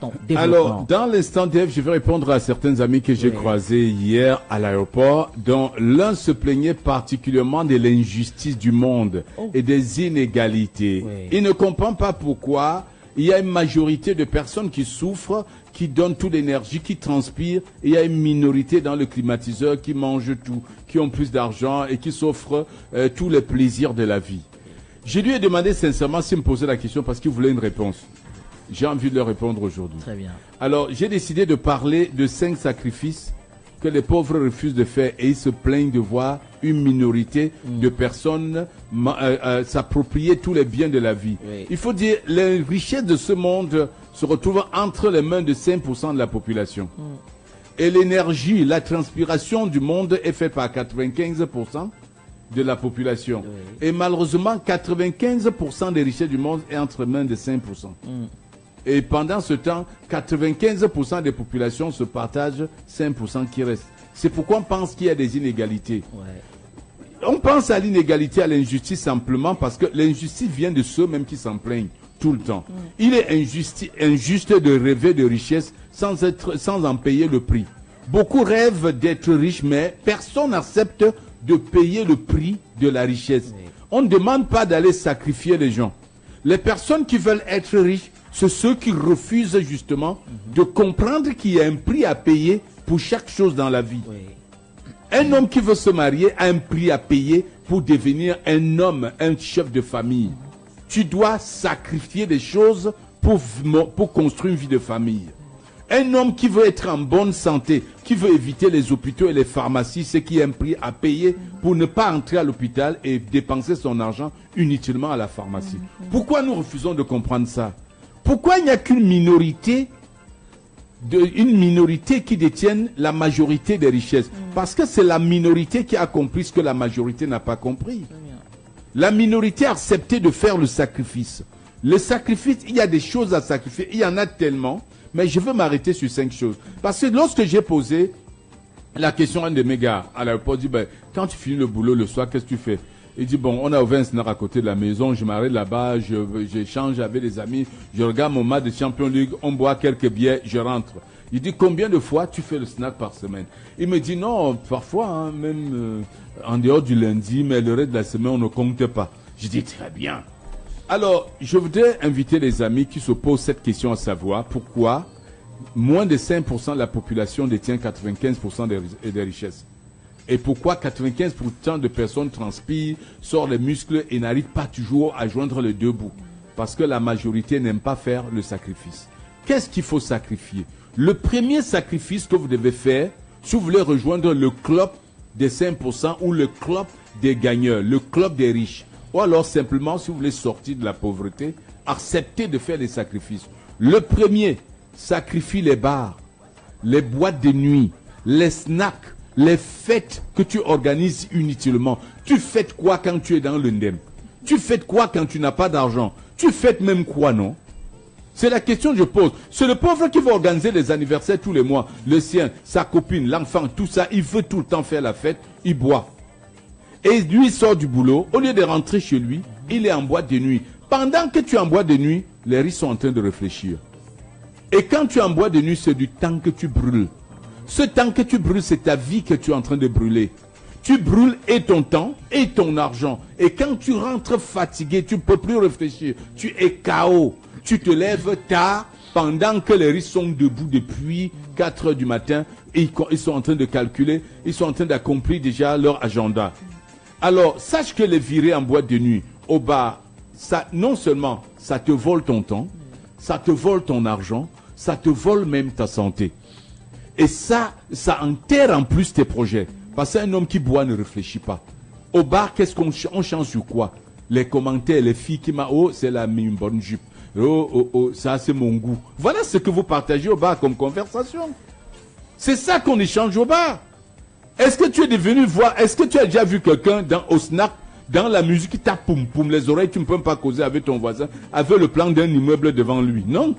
ton développement? Alors, dans l'instant Dave, je vais répondre à certains amis que j'ai croisés hier à l'aéroport, dont l'un se plaignait particulièrement de l'injustice du monde et des inégalités. Il ne comprend pas pourquoi il y a une majorité de personnes qui souffrent, qui donnent toute l'énergie, qui transpirent, et il y a une minorité dans le climatiseur qui mange tout, qui ont plus d'argent et qui s'offrent tous les plaisirs de la vie. Je lui ai demandé sincèrement s'il me posait la question parce qu'il voulait une réponse. J'ai envie de leur répondre aujourd'hui. Très bien. Alors, j'ai décidé de parler de 5 sacrifices que les pauvres refusent de faire et ils se plaignent de voir une minorité de personnes s'approprier tous les biens de la vie. Oui. Il faut dire, les richesses de ce monde se retrouvent entre les mains de 5% de la population. Et l'énergie, la transpiration du monde est faite par 95% de la population. Oui. Et malheureusement, 95% des richesses du monde est entre les mains de 5%. Et pendant ce temps, 95% des populations se partagent 5% qui restent. C'est pourquoi on pense qu'il y a des inégalités. On pense à l'inégalité, à l'injustice simplement parce que l'injustice vient de ceux-mêmes qui s'en plaignent tout le temps. Il est injuste de rêver de richesse sans en payer le prix. Beaucoup rêvent d'être riches, mais personne n'accepte de payer le prix de la richesse. On ne demande pas d'aller sacrifier les gens. Les personnes qui veulent être riches, c'est ceux qui refusent justement de comprendre qu'il y a un prix à payer pour chaque chose dans la vie. Un homme qui veut se marier a un prix à payer pour devenir un homme, un chef de famille. Tu dois sacrifier des choses pour construire une vie de famille. Un homme qui veut être en bonne santé, qui veut éviter les hôpitaux et les pharmacies, c'est qu'il y a un prix à payer pour ne pas entrer à l'hôpital et dépenser son argent inutilement à la pharmacie. Pourquoi nous refusons de comprendre ça? Pourquoi il n'y a qu'une minorité, une minorité qui détienne la majorité des richesses? Parce que c'est la minorité qui a compris ce que la majorité n'a pas compris. La minorité a accepté de faire le sacrifice. Le sacrifice, il y a des choses à sacrifier, il y en a tellement, mais je veux m'arrêter sur 5 choses. Parce que lorsque j'ai posé la question à un de mes gars à l'aéroport, il dit, ben, quand tu finis le boulot le soir, qu'est-ce que tu fais? Il dit, bon, on a ouvert un snack à côté de la maison, je m'arrête là-bas, j'échange avec des amis, je regarde mon match de Champions League, on boit quelques bières, je rentre. Il dit, combien de fois tu fais le snack par semaine? Il me dit, non, parfois, hein, même en dehors du lundi, mais le reste de la semaine, on ne compte pas. Je dis, très bien. Alors, je voudrais inviter les amis qui se posent cette question à savoir pourquoi moins de 5% de la population détient 95% des richesses. Et pourquoi 95% de personnes transpirent, sortent les muscles et n'arrivent pas toujours à joindre les deux bouts? Parce que la majorité n'aime pas faire le sacrifice. Qu'est-ce qu'il faut sacrifier? Le premier sacrifice que vous devez faire, si vous voulez rejoindre le club des 5% ou le club des gagneurs, le club des riches, ou alors simplement si vous voulez sortir de la pauvreté, acceptez de faire des sacrifices. Le premier, sacrifie les bars, les boîtes de nuit, les snacks, les fêtes que tu organises inutilement. Tu fêtes quoi quand tu es dans l'indem? Tu fêtes quoi quand tu n'as pas d'argent? Tu fêtes même quoi, non? C'est la question que je pose. C'est le pauvre qui va organiser les anniversaires tous les mois. Le sien, sa copine, l'enfant, tout ça, il veut tout le temps faire la fête, il boit. Et lui, il sort du boulot, au lieu de rentrer chez lui, il est en boîte de nuit. Pendant que tu es en boîte de nuit, les riches sont en train de réfléchir. Et quand tu es en boîte de nuit, c'est du temps que tu brûles. Ce temps que tu brûles, c'est ta vie que tu es en train de brûler. Tu brûles et ton temps et ton argent. Et quand tu rentres fatigué, tu ne peux plus réfléchir. Tu es KO. Tu te lèves tard pendant que les riches sont debout depuis 4 heures du matin. Et ils sont en train de calculer. Ils sont en train d'accomplir déjà leur agenda. Alors, sache que les virer en boîte de nuit, au bar, ça, non seulement ça te vole ton temps, ça te vole ton argent, ça te vole même ta santé. Et ça enterre en plus tes projets. Parce qu'un homme qui boit ne réfléchit pas. Au bar, qu'est-ce qu'on change sur quoi? Les commentaires, les filles qui m'ont, oh, c'est la une bonne jupe. Oh, ça c'est mon goût. Voilà ce que vous partagez au bar comme conversation. C'est ça qu'on échange au bar. Est-ce que tu es devenu voir, est-ce que tu as déjà vu quelqu'un au snack, dans la musique qui tape poum poum, les oreilles, tu ne peux pas causer avec ton voisin, avec le plan d'un immeuble devant lui? Non.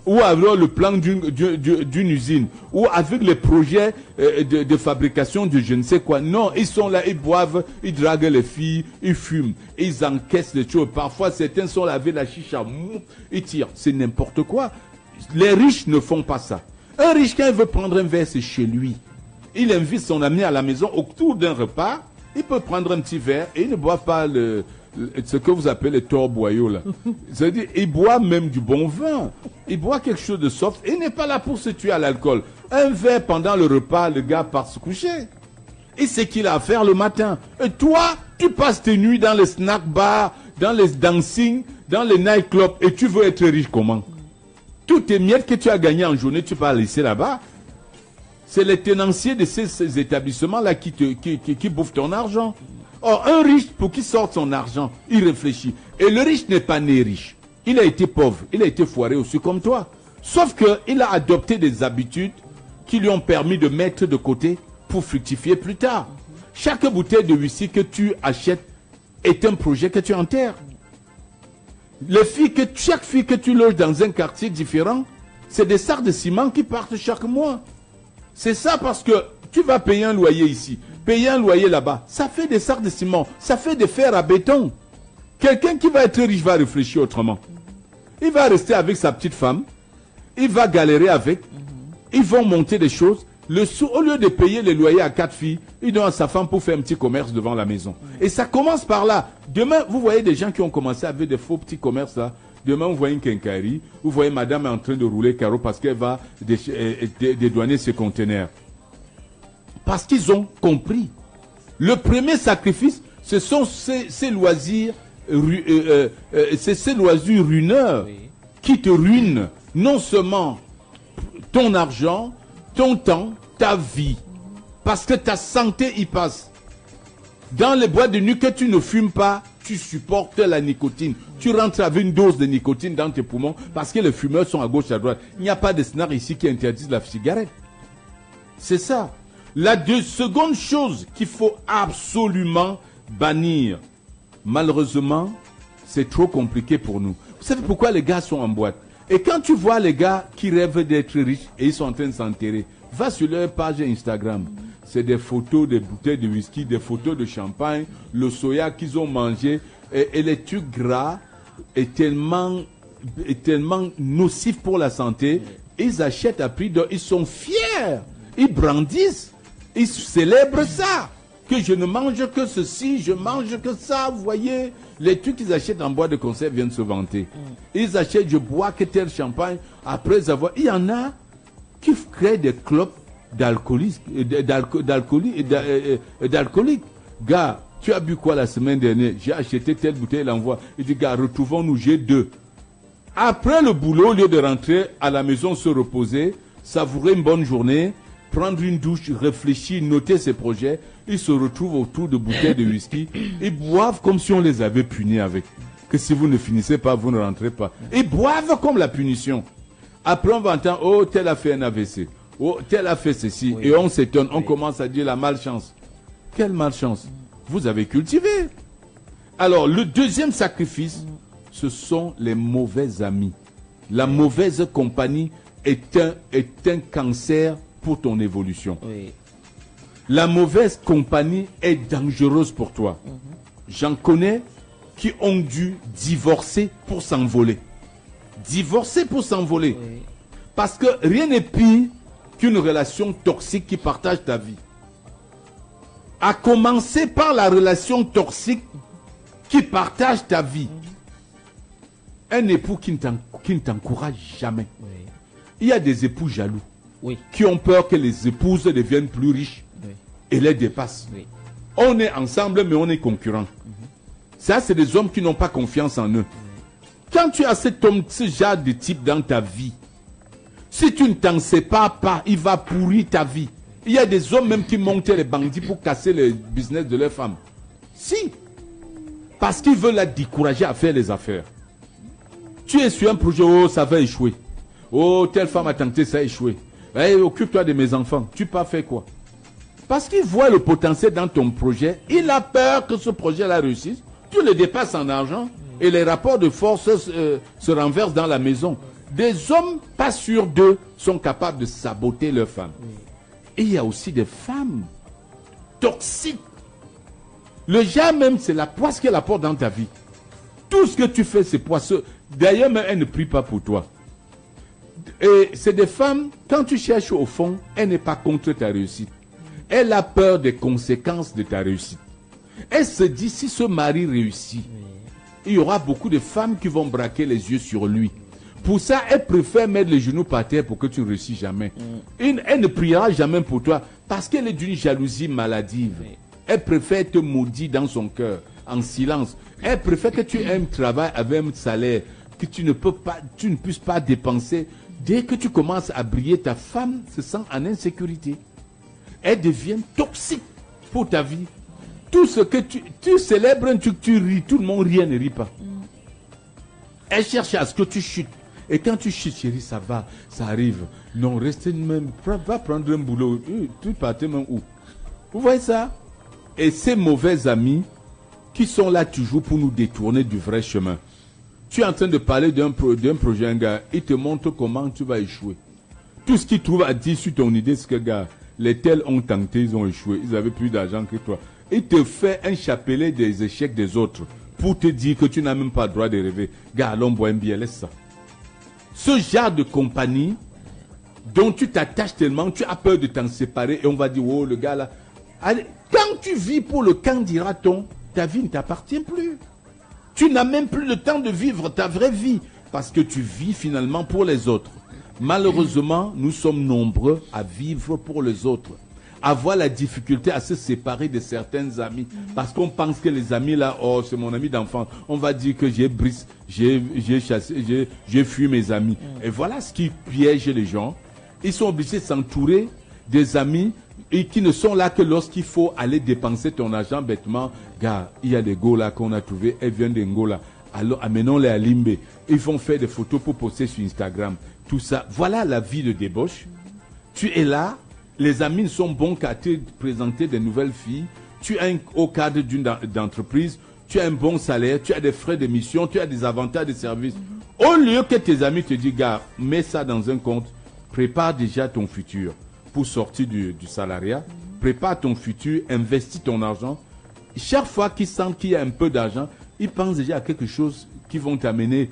Ou avec le plan d'une usine, ou avec les projets de fabrication de je ne sais quoi. Non, ils sont là, ils boivent, ils draguent les filles, ils fument, ils encaissent les choses. Parfois, certains sont là avec la chicha, ils tirent. C'est n'importe quoi. Les riches ne font pas ça. Un riche, quand il veut prendre un verre, c'est chez lui. Il invite son ami à la maison autour d'un repas. Il peut prendre un petit verre et il ne boit pas ce que vous appelez le torboyau là. C'est-à-dire, il boit même du bon vin. Il boit quelque chose de soft et il n'est pas là pour se tuer à l'alcool. Un verre pendant le repas, le gars part se coucher. Et c'est qu'il a à faire le matin. Et toi, tu passes tes nuits dans les snack bars, dans les dancing, dans les nightclubs et tu veux être riche comment? Toutes tes miettes que tu as gagnées en journée, tu peux les laisser là-bas. C'est les tenanciers de ces établissements-là qui bouffent ton argent. Or, un riche, pour qu'il sorte son argent, il réfléchit. Et le riche n'est pas né riche. Il a été pauvre, il a été foiré aussi comme toi. Sauf qu'il a adopté des habitudes qui lui ont permis de mettre de côté pour fructifier plus tard. Chaque bouteille de whisky que tu achètes est un projet que tu enterres. Chaque fille que tu loges dans un quartier différent, c'est des sacs de ciment qui partent chaque mois. C'est ça parce que tu vas payer un loyer ici, payer un loyer là-bas. Ça fait des sacs de ciment, ça fait des fers à béton. Quelqu'un qui va être riche va réfléchir autrement. Il va rester avec sa petite femme, il va galérer avec, ils vont monter des choses. Au lieu de payer les loyers à 4 filles, il donne à sa femme pour faire un petit commerce devant la maison. Et ça commence par là. Demain, vous voyez des gens qui ont commencé avec des faux petits commerces là. Demain, vous voyez une quincaillerie, vous voyez madame est en train de rouler carreau parce qu'elle va dédouaner ses conteneurs. Parce qu'ils ont compris. Le premier sacrifice, ce sont ces loisirs, ces loisirs ruineurs qui te ruinent non seulement ton argent, ton temps, ta vie. Parce que ta santé y passe. Dans les boîtes de nuit que tu ne fumes pas, tu supportes la nicotine. Tu rentres avec une dose de nicotine dans tes poumons parce que les fumeurs sont à gauche, à droite. Il n'y a pas de snack ici qui interdisent la cigarette. C'est ça. La seconde chose qu'il faut absolument bannir, malheureusement, c'est trop compliqué pour nous. Vous savez pourquoi les gars sont en boîte? Et quand tu vois les gars qui rêvent d'être riches et ils sont en train de s'enterrer, va sur leur page Instagram. C'est des photos de bouteilles de whisky, des photos de champagne, le soya qu'ils ont mangé. Et les trucs gras est tellement nocif pour la santé. Ils achètent à prix d'or. Ils sont fiers. Ils brandissent. Ils célèbrent ça. Que je ne mange que ceci, je mange que ça. Vous voyez, les trucs qu'ils achètent en boîte de conserve viennent se vanter. Ils achètent, je bois que tel champagne. Après avoir... Il y en a qui créent des clubs d'alcooliques. Gars, tu as bu quoi la semaine dernière? J'ai acheté telle bouteille, il l'envoie. Il dit, gars, retrouvons-nous, j'ai 2. Après le boulot, au lieu de rentrer à la maison, se reposer, savourer une bonne journée, prendre une douche, réfléchir, noter ses projets, ils se retrouvent autour de bouteilles de whisky. Ils boivent comme si on les avait punis avec. Que si vous ne finissez pas, vous ne rentrez pas. Ils boivent comme la punition. Après, on va entendre, oh, tel a fait un AVC. Oh, tel a fait ceci. Oui. Et on s'étonne, on commence à dire la malchance. Quelle malchance? Vous avez cultivé. Alors, le deuxième sacrifice, ce sont les mauvais amis. La mauvaise compagnie est un cancer pour ton évolution. Oui. La mauvaise compagnie est dangereuse pour toi. J'en connais qui ont dû divorcer pour s'envoler. Divorcer pour s'envoler. Oui. Parce que rien n'est pire qu'une relation toxique qui partage ta vie. À commencer par la relation toxique qui partage ta vie. Un époux qui ne t'encourage jamais. Oui. Il y a des époux jaloux qui ont peur que les épouses deviennent plus riches et les dépassent. Oui. On est ensemble, mais on est concurrents. Ça, c'est des hommes qui n'ont pas confiance en eux. Quand tu as ce genre de type dans ta vie, si tu ne t'en sépares pas, il va pourrir ta vie. Il y a des hommes même qui montent les bandits pour casser le business de leurs femmes. Si. Parce qu'ils veulent la décourager à faire les affaires. Tu es sur un projet, oh, ça va échouer. Oh, telle femme a tenté, ça a échoué. Hey, occupe-toi de mes enfants. Tu peux faire quoi? Parce qu'il voit le potentiel dans ton projet. Il a peur que ce projet-là réussisse. Tu le dépasses en argent et les rapports de force se renversent dans la maison. Des hommes, pas sûrs d'eux, sont capables de saboter leurs femmes. Et il y a aussi des femmes toxiques. Le gars même, c'est la poisse qu'elle apporte dans ta vie. Tout ce que tu fais, c'est poisseux. D'ailleurs, même, elle ne prie pas pour toi. Et c'est des femmes, quand tu cherches au fond, elle n'est pas contre ta réussite. Elle a peur des conséquences de ta réussite. Elle se dit, si ce mari réussit, il y aura beaucoup de femmes qui vont braquer les yeux sur lui. Pour ça, elle préfère mettre les genoux par terre pour que tu ne réussis jamais. Elle ne priera jamais pour toi parce qu'elle est d'une jalousie maladive. Elle préfère te maudire dans son cœur, en silence. Elle préfère que tu aies un travail avec un salaire que tu ne puisses pas dépenser. Dès que tu commences à briller, ta femme se sent en insécurité. Elle devient toxique pour ta vie. Tout ce que tu célèbres un truc, tu ris, tout le monde rit, elle ne rit pas. Elle cherche à ce que tu chutes. Et quand tu chutes, chérie, ça va, ça arrive. Non, restez même, va prendre un boulot. Tu partais même où? Vous voyez ça? Et ces mauvais amis qui sont là toujours pour nous détourner du vrai chemin. Tu es en train de parler d'un projet, un gars, il te montre comment tu vas échouer. Tout ce qu'il trouve à dire sur ton idée, c'est que, gars, les tels ont tenté, ils ont échoué, ils avaient plus d'argent que toi. Il te fait un chapelet des échecs des autres pour te dire que tu n'as même pas le droit de rêver. Gars, allons boire un billet, laisse ça. Ce genre de compagnie dont tu t'attaches tellement, tu as peur de t'en séparer et on va dire, oh, le gars là. Allez, quand tu vis pour le camp, dira-t-on, ta vie ne t'appartient plus. Tu n'as même plus le temps de vivre ta vraie vie parce que tu vis finalement pour les autres. Malheureusement, nous sommes nombreux à vivre pour les autres. Avoir la difficulté à se séparer de certains amis parce qu'on pense que les amis là, oh, c'est mon ami d'enfance. On va dire que j'ai chassé, j'ai fui mes amis. Et voilà ce qui piège les gens. Ils sont obligés de s'entourer des amis et qui ne sont là que lorsqu'il faut aller dépenser ton argent bêtement. Gars, il y a des go là qu'on a trouvé, elles viennent d'Angola. Alors amenons-les à Limbe. Ils vont faire des photos pour poster sur Instagram. Tout ça. Voilà la vie de débauche. Tu es là. Les amis sont bons qu'à te présenter des nouvelles filles. Tu es au cadre d'une entreprise. Tu as un bon salaire. Tu as des frais d'émission. Tu as des avantages de service. Au lieu que tes amis te disent, gars, mets ça dans un compte. Prépare déjà ton futur pour sortir du salariat. Prépare ton futur. Investis ton argent. Chaque fois qu'ils sentent qu'il y a un peu d'argent, ils pensent déjà à quelque chose qui vont t'amener.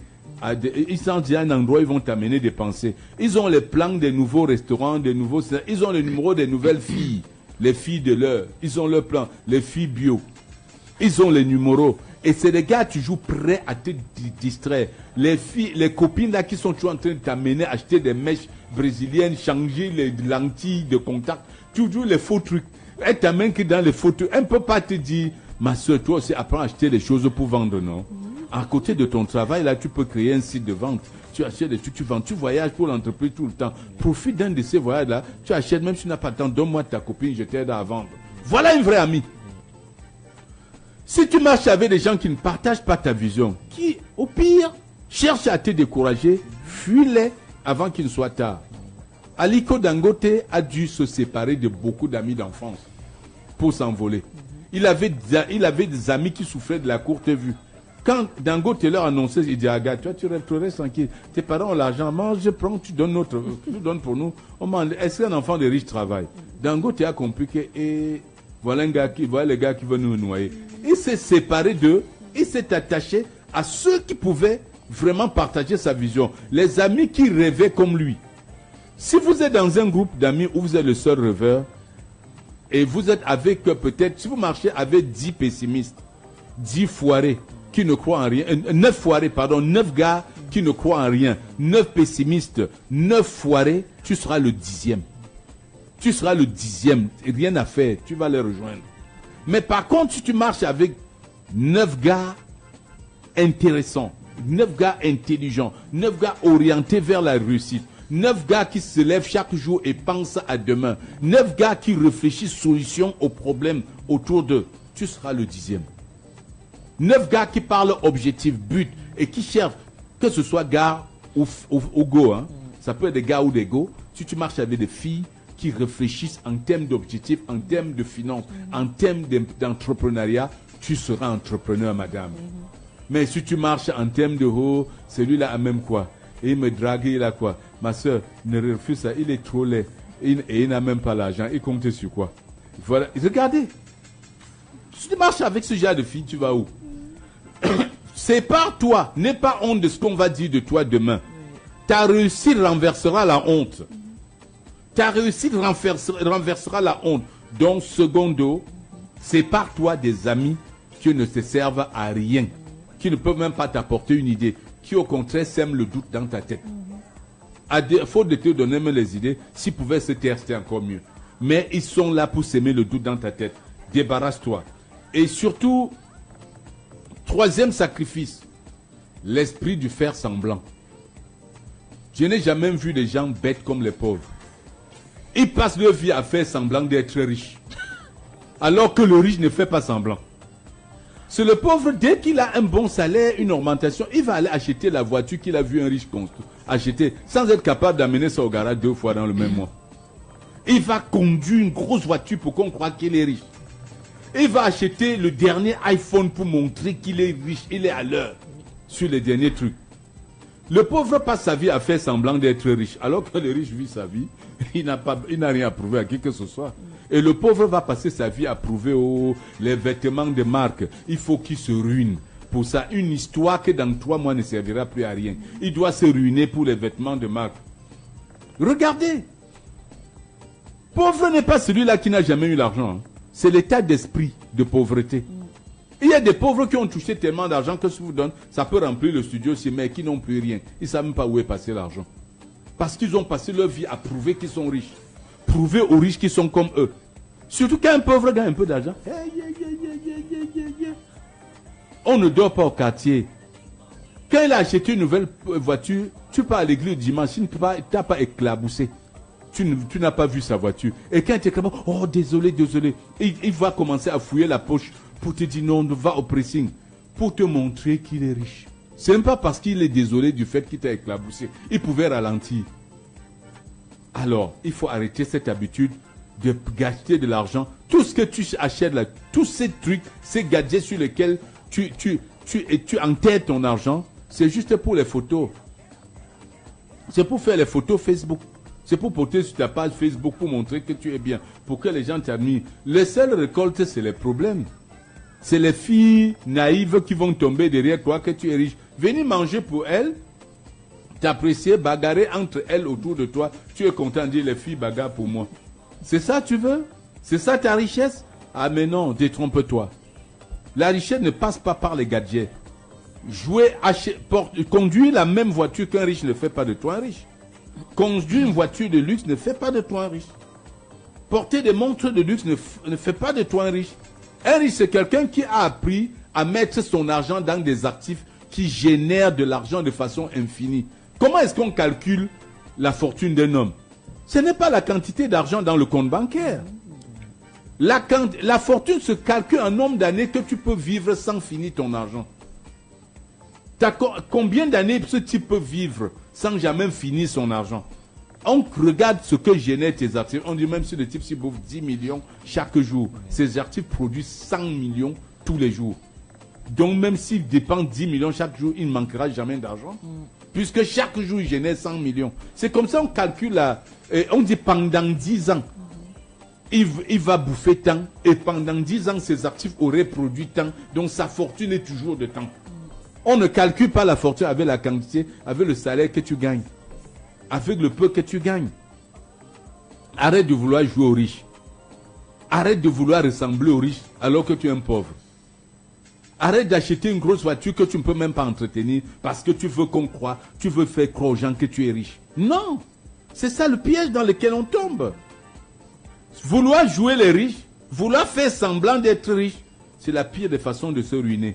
Ils sentent déjà un endroit où ils vont t'amener des pensées. Ils ont les plans des nouveaux restaurants, des nouveaux... Ils ont le numéro des nouvelles filles. Les filles de l'heure. Ils ont leur plan. Les filles bio. Ils ont les numéros. Et c'est des gars toujours prêts à te distraire. Les filles, les copines là qui sont toujours en train de t'amener à acheter des mèches brésiliennes, changer les lentilles de contact. Toujours les faux trucs. Elle t'amène que dans les faux trucs. Elle ne peut pas te dire, ma soeur, toi aussi apprends à acheter des choses pour vendre, non? À côté de ton travail, là, tu peux créer un site de vente. Tu achètes des trucs, tu vends, tu voyages pour l'entreprise tout le temps. Profite d'un de ces voyages-là. Tu achètes, même si tu n'as pas de temps, donne-moi ta copine, je t'aide à vendre. Voilà une vraie amie. Si tu marches avec des gens qui ne partagent pas ta vision, qui, au pire, cherchent à te décourager, fuis-les avant qu'il ne soit tard. Aliko Dangote a dû se séparer de beaucoup d'amis d'enfance pour s'envoler. Il avait des amis qui souffraient de la courte vue. Quand Dangote leur annonçait, il dit, ah gars, toi tu restes tranquille. Tes parents ont l'argent, mange, je prends, tu donnes pour nous. Est-ce qu'un enfant de riche travaille? Dangote a compris que, voilà les gars qui veulent nous noyer. Il s'est séparé d'eux, il s'est attaché à ceux qui pouvaient vraiment partager sa vision. Les amis qui rêvaient comme lui. Si vous êtes dans un groupe d'amis où vous êtes le seul rêveur, et vous êtes avec peut-être, si vous marchez avec 10 pessimistes, 10 foirés qui ne croient en rien, 9 foirés, pardon, 9 gars qui ne croient en rien, 9 pessimistes, 9 foirés, tu seras le 10e. Tu seras le 10e, rien à faire, tu vas les rejoindre. Mais par contre, si tu marches avec 9 gars intéressants, 9 gars intelligents, 9 gars orientés vers la réussite, 9 gars qui se lèvent chaque jour et pensent à demain, 9 gars qui réfléchissent solutions aux problèmes autour d'eux, tu seras le 10e. 9 gars qui parlent objectif, but et qui cherchent, que ce soit gars ou go, hein. Ça peut être des gars ou des go. Si tu marches avec des filles qui réfléchissent en termes d'objectifs, en termes de finances, en termes d'entrepreneuriat, tu seras entrepreneur, madame. Mais si tu marches en termes de celui-là a même quoi? Et il me drague, il a quoi? Ma soeur, ne refuse ça, il est trop laid. Et il n'a même pas l'argent. Il compte sur quoi? Voilà. Regardez. Si tu marches avec ce genre de fille, tu vas où? Sépare-toi. N'aie pas honte de ce qu'on va dire de toi demain. Ta réussite renversera la honte. Ta réussite renversera la honte. Donc, secondo, sépare-toi des amis qui ne te servent à rien, qui ne peuvent même pas t'apporter une idée, qui au contraire sèment le doute dans ta tête. À défaut de te donner même les idées, s'ils pouvaient se taire, c'était encore mieux. Mais ils sont là pour s'aimer le doute dans ta tête. Débarrasse-toi. Et surtout, troisième sacrifice, l'esprit du faire semblant. Je n'ai jamais vu des gens bêtes comme les pauvres. Ils passent leur vie à faire semblant d'être riches. Alors que le riche ne fait pas semblant. C'est le pauvre, dès qu'il a un bon salaire, une augmentation, il va aller acheter la voiture qu'il a vu un riche acheter, sans être capable d'amener ça au garage 2 fois dans le même mois. Il va conduire une grosse voiture pour qu'on croie qu'il est riche. Il va acheter le dernier iPhone pour montrer qu'il est riche, il est à l'heure sur les derniers trucs. Le pauvre passe sa vie à faire semblant d'être riche, alors que le riche vit sa vie, il n'a rien à prouver à qui que ce soit. Et le pauvre va passer sa vie à prouver les vêtements de marque. Il faut qu'il se ruine. Pour ça, une histoire que dans 3 mois ne servira plus à rien. Il doit se ruiner pour les vêtements de marque. Regardez. Pauvre n'est pas celui-là qui n'a jamais eu l'argent. Hein. C'est l'état d'esprit de pauvreté. Il y a des pauvres qui ont touché tellement d'argent que si vous donne, ça peut remplir le studio, mais qui n'ont plus rien. Ils ne savent même pas où est passé l'argent. Parce qu'ils ont passé leur vie à prouver qu'ils sont riches. Prouver aux riches qu'ils sont comme eux. Surtout quand un pauvre gagne un peu d'argent. On ne dort pas au quartier. Quand il a acheté une nouvelle voiture, tu pars à l'église dimanche, tu n'as pas éclaboussé. Tu n'as pas vu sa voiture. Et quand il t'éclabousse, oh désolé. Il va commencer à fouiller la poche pour te dire non, va au pressing. Pour te montrer qu'il est riche. Ce n'est pas parce qu'il est désolé du fait qu'il t'a éclaboussé. Il pouvait ralentir. Alors, il faut arrêter cette habitude de gâcher de l'argent. Tout ce que tu achètes là, tous ces trucs, ces gadgets sur lesquels tu enterres ton argent, c'est juste pour les photos. C'est pour faire les photos Facebook. C'est pour porter sur ta page Facebook pour montrer que tu es bien, pour que les gens t'admirent. Les seules récoltes, c'est les problèmes. C'est les filles naïves qui vont tomber derrière toi que tu es riche. Venez manger pour elles, t'apprécier, bagarrer entre elles autour de toi. Tu es content de dire les filles bagarrent pour moi. C'est ça tu veux? C'est ça ta richesse? Ah mais non, détrompe-toi. La richesse ne passe pas par les gadgets. Conduire la même voiture qu'un riche ne fait pas de toi un riche. Conduire une voiture de luxe ne fait pas de toi un riche. Porter des montres de luxe ne fait pas de toi un riche. Un riche, c'est quelqu'un qui a appris à mettre son argent dans des actifs qui génèrent de l'argent de façon infinie. Comment est-ce qu'on calcule la fortune d'un homme? Ce n'est pas la quantité d'argent dans le compte bancaire. La fortune se calcule en nombre d'années que tu peux vivre sans finir ton argent. Combien d'années ce type peut vivre sans jamais finir son argent? On regarde ce que génèrent tes actifs. On dit même si le type s'y bouffe 10 millions chaque jour, ces actifs produisent 100 millions tous les jours. Donc même s'il dépend 10 millions chaque jour, il ne manquera jamais d'argent. Puisque chaque jour, il génère 100 millions. C'est comme ça qu'on calcule, on dit pendant 10 ans, il va bouffer tant. Et pendant 10 ans, ses actifs auraient produit tant. Donc sa fortune est toujours de tant. On ne calcule pas la fortune avec la quantité, avec le salaire que tu gagnes. Avec le peu que tu gagnes. Arrête de vouloir jouer aux riches. Arrête de vouloir ressembler aux riches alors que tu es un pauvre. Arrête d'acheter une grosse voiture que tu ne peux même pas entretenir parce que tu veux qu'on croie, tu veux faire croire aux gens que tu es riche. Non, c'est ça le piège dans lequel on tombe. Vouloir jouer les riches, vouloir faire semblant d'être riche, c'est la pire des façons de se ruiner.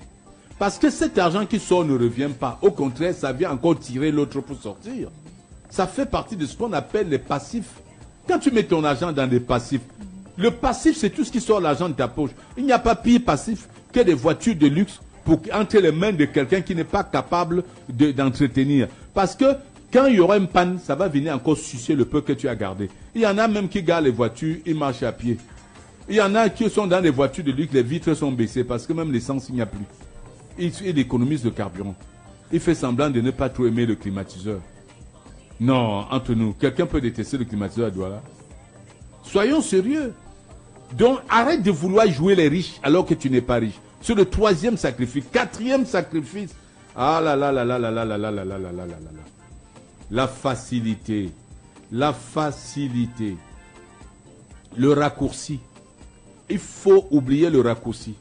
Parce que cet argent qui sort ne revient pas. Au contraire, ça vient encore tirer l'autre pour sortir. Ça fait partie de ce qu'on appelle les passifs. Quand tu mets ton argent dans des passifs, le passif, c'est tout ce qui sort l'argent de ta poche. Il n'y a pas pire passif que des voitures de luxe pour entre les mains de quelqu'un qui n'est pas capable d'entretenir. Parce que quand il y aura une panne, ça va venir encore sucer le peu que tu as gardé. Il y en a même qui gardent les voitures, ils marchent à pied. Il y en a qui sont dans des voitures de luxe, les vitres sont baissées parce que même l'essence, il n'y a plus. Il économise le carburant. Il fait semblant de ne pas trop aimer le climatiseur. Non, entre nous, quelqu'un peut détester le climatiseur à Douala. Soyons sérieux. Donc, arrête de vouloir jouer les riches alors que tu n'es pas riche. C'est le 3e sacrifice. 4e sacrifice. Ah là là là là là là là là là là là là là là. la facilité, le raccourci. Il faut oublier le raccourci.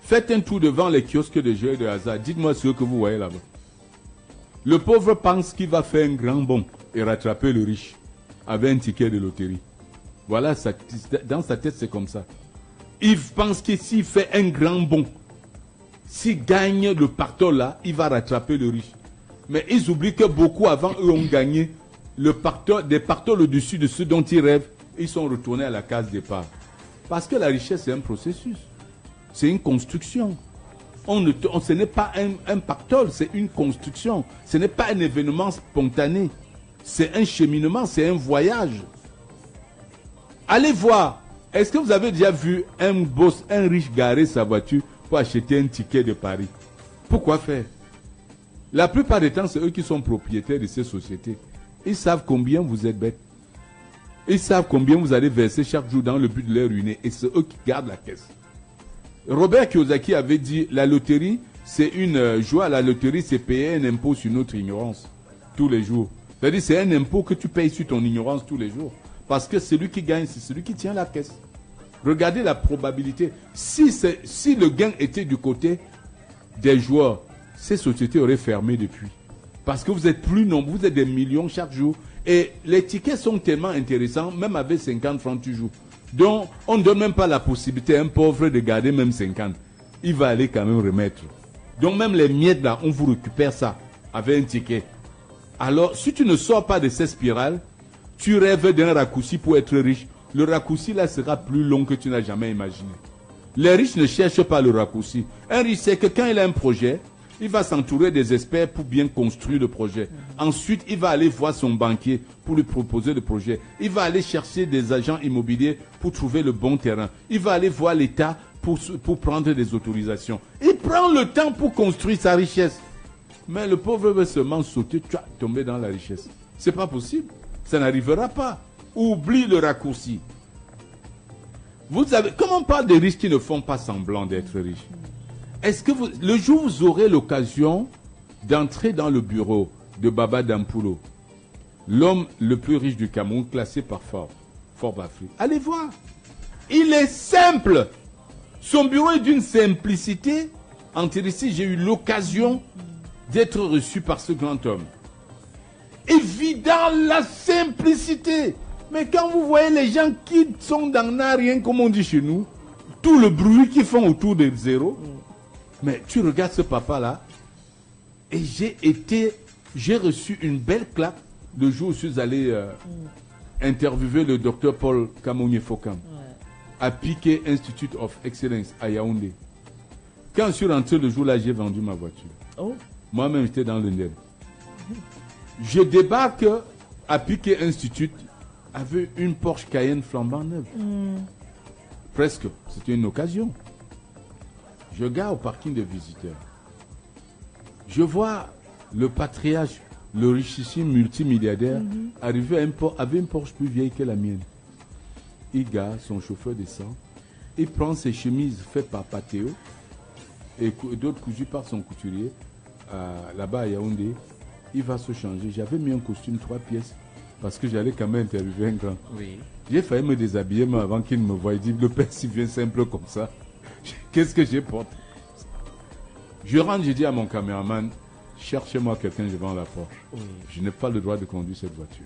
Faites un tour devant les kiosques de jeux et de hasard. Dites-moi ce que vous voyez là-bas. Le pauvre pense qu'il va faire un grand bond et rattraper le riche avec un ticket de loterie. Voilà, dans sa tête, c'est comme ça. Il pense que s'il fait un grand bond, s'il gagne le pactole là, il va rattraper le riche. Mais ils oublient que beaucoup avant eux ont gagné des pactoles au-dessus de ceux dont ils rêvent. Ils sont retournés à la case départ. Parce que la richesse, c'est un processus. C'est une construction. Ce n'est pas un pactole, c'est une construction. Ce n'est pas un événement spontané. C'est un cheminement, c'est un voyage. Allez voir. Est-ce que vous avez déjà vu un riche garer sa voiture pour acheter un ticket de Paris? Pourquoi faire? La plupart des temps, c'est eux qui sont propriétaires de ces sociétés. Ils savent combien vous êtes bêtes. Ils savent combien vous allez verser chaque jour dans le but de les ruiner. Et c'est eux qui gardent la caisse. Robert Kiyosaki avait dit, la loterie, c'est une joie à la loterie, c'est payer un impôt sur notre ignorance tous les jours. C'est-à-dire, c'est un impôt que tu payes sur ton ignorance tous les jours. Parce que celui qui gagne, c'est celui qui tient la caisse. Regardez la probabilité. Si le gain était du côté des joueurs, ces sociétés auraient fermé depuis. Parce que vous êtes plus nombreux, vous êtes des millions chaque jour. Et les tickets sont tellement intéressants, même avec 50 francs tu joues. Donc, on ne donne même pas la possibilité à un pauvre de garder même 50. Il va aller quand même remettre. Donc, même les miettes là, on vous récupère ça avec un ticket. Alors, si tu ne sors pas de cette spirale, tu rêves d'un raccourci pour être riche. Le raccourci là sera plus long que tu n'as jamais imaginé. Les riches ne cherchent pas le raccourci. Un riche, c'est que quand il a un projet, il va s'entourer des experts pour bien construire le projet. Ensuite, il va aller voir son banquier pour lui proposer le projet. Il va aller chercher des agents immobiliers pour trouver le bon terrain. Il va aller voir l'État pour prendre des autorisations. Il prend le temps pour construire sa richesse. Mais le pauvre veut seulement sauter, tomber dans la richesse. C'est pas possible. Ça n'arrivera pas. Oublie le raccourci. Comme on parle des riches qui ne font pas semblant d'être riches, est-ce que le jour où vous aurez l'occasion d'entrer dans le bureau de Baba Dampulo, l'homme le plus riche du Cameroun, classé par Forbes Afrique, allez voir. Il est simple. Son bureau est d'une simplicité. Entre ici, j'ai eu l'occasion d'être reçu par ce grand homme. Il vit dans la simplicité. Mais quand vous voyez les gens qui sont dans rien, comme on dit chez nous, tout le bruit qu'ils font autour de zéro, mais tu regardes ce papa-là, et j'ai reçu une belle claque le jour où je suis allé interviewer le docteur Paul Kamounié-Fokam à Piquet Institute of Excellence à Yaoundé. Quand je suis rentré le jour-là, j'ai vendu ma voiture. Oh. Moi-même, j'étais dans le Ndel. Je débarque à Piquet Institute avec une Porsche Cayenne flambant neuve. Presque. C'était une occasion. Je regarde au parking de visiteurs. Je vois le patriarche, le richissime multimilliardaire, arriver avec une Porsche plus vieille que la mienne. Il gare, son chauffeur descend. Il prend ses chemises faites par Patéo et d'autres cousues par son couturier là-bas à Yaoundé. Il va se changer. J'avais mis un costume 3 pièces parce que j'allais quand même interviewer un grand. Oui. J'ai failli me déshabiller mais avant qu'il ne me voie. Il dit, le père s'il vient simple comme ça. Qu'est-ce que j'ai porté? Je rentre, je dis à mon caméraman, cherchez-moi quelqu'un devant la Porsche. Oui. Je n'ai pas le droit de conduire cette voiture.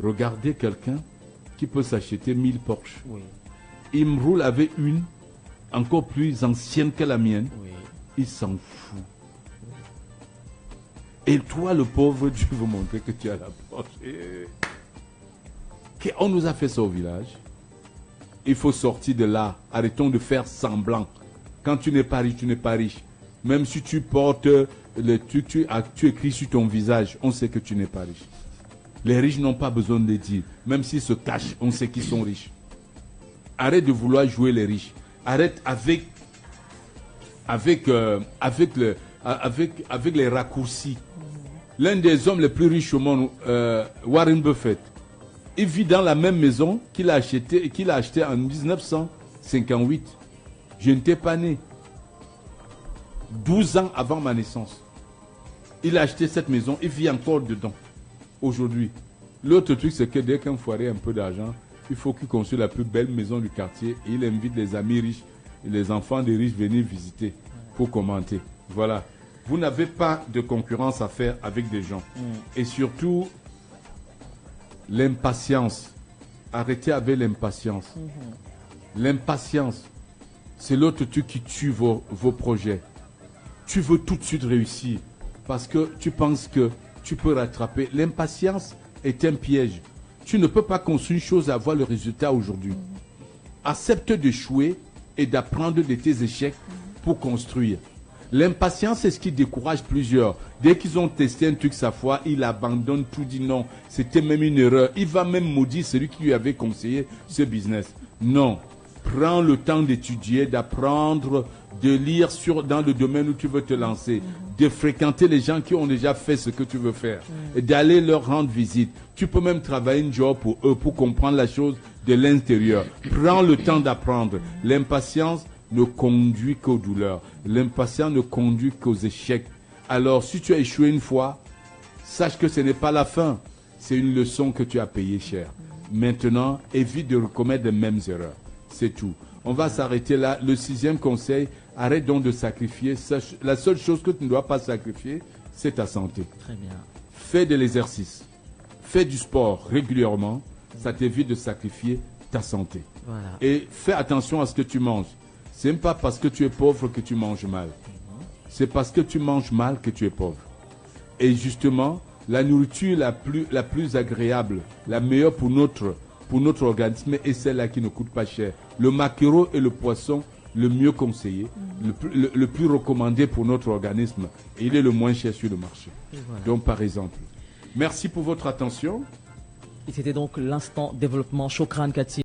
Regardez quelqu'un qui peut s'acheter 1000 Porsche. Oui. Il me roule avec une encore plus ancienne que la mienne. Oui. Il s'en fout. Et toi, le pauvre, Dieu veut montrer que tu as la Porsche. On nous a fait ça au village. Il faut sortir de là. Arrêtons de faire semblant. Quand tu n'es pas riche, tu n'es pas riche. Même si tu portes le truc, tu écris sur ton visage, on sait que tu n'es pas riche. Les riches n'ont pas besoin de dire. Même s'ils se cachent, on sait qu'ils sont riches. Arrête de vouloir jouer les riches. Arrête avec les raccourcis. L'un des hommes les plus riches au monde, Warren Buffett, il vit dans la même maison qu'il a acheté en 1958. Je n'étais pas né. 12 ans avant ma naissance. Il a acheté cette maison, il vit encore dedans. aujourd'hui. L'autre truc, c'est que dès qu'un foyer a un peu d'argent, il faut qu'il construise la plus belle maison du quartier et il invite les amis riches et les enfants des riches venir visiter pour commenter. Voilà. Vous n'avez pas de concurrence à faire avec des gens. Et surtout, l'impatience. Arrêtez avec l'impatience. L'impatience, c'est l'autre truc qui tue vos projets. Tu veux tout de suite réussir parce que tu penses que tu peux rattraper. L'impatience est un piège. Tu ne peux pas construire une chose et avoir le résultat aujourd'hui. Accepte d'échouer et d'apprendre de tes échecs pour construire. L'impatience, c'est ce qui décourage plusieurs. Dès qu'ils ont testé un truc sa fois, ils abandonnent tout, dit non, c'était même une erreur. Il va même maudire celui qui lui avait conseillé ce business. Non. Prends le temps d'étudier, d'apprendre, de lire dans le domaine où tu veux te lancer, de fréquenter les gens qui ont déjà fait ce que tu veux faire et d'aller leur rendre visite. Tu peux même travailler un job pour eux, pour comprendre la chose de l'intérieur. Prends le temps d'apprendre. L'impatience ne conduit qu'aux douleurs. L'impatience ne conduit qu'aux échecs. Alors, si tu as échoué une fois, sache que ce n'est pas la fin. C'est une leçon que tu as payée cher. Maintenant, évite de recommettre les mêmes erreurs. C'est tout. On va s'arrêter là. Le 6e conseil, arrête donc de sacrifier. La seule chose que tu ne dois pas sacrifier, c'est ta santé. Très bien. Fais de l'exercice. Fais du sport régulièrement. Ça t'évite de sacrifier ta santé. Voilà. Et fais attention à ce que tu manges. Ce n'est pas parce que tu es pauvre que tu manges mal. C'est parce que tu manges mal que tu es pauvre. Et justement, la nourriture la plus agréable, la meilleure pour notre organisme est celle-là qui ne coûte pas cher. Le maquereau est le poisson le mieux conseillé, le plus recommandé pour notre organisme. Et il est le moins cher sur le marché. Voilà. Donc, par exemple, merci pour votre attention. Et c'était donc l'instant développement Shokran Kati.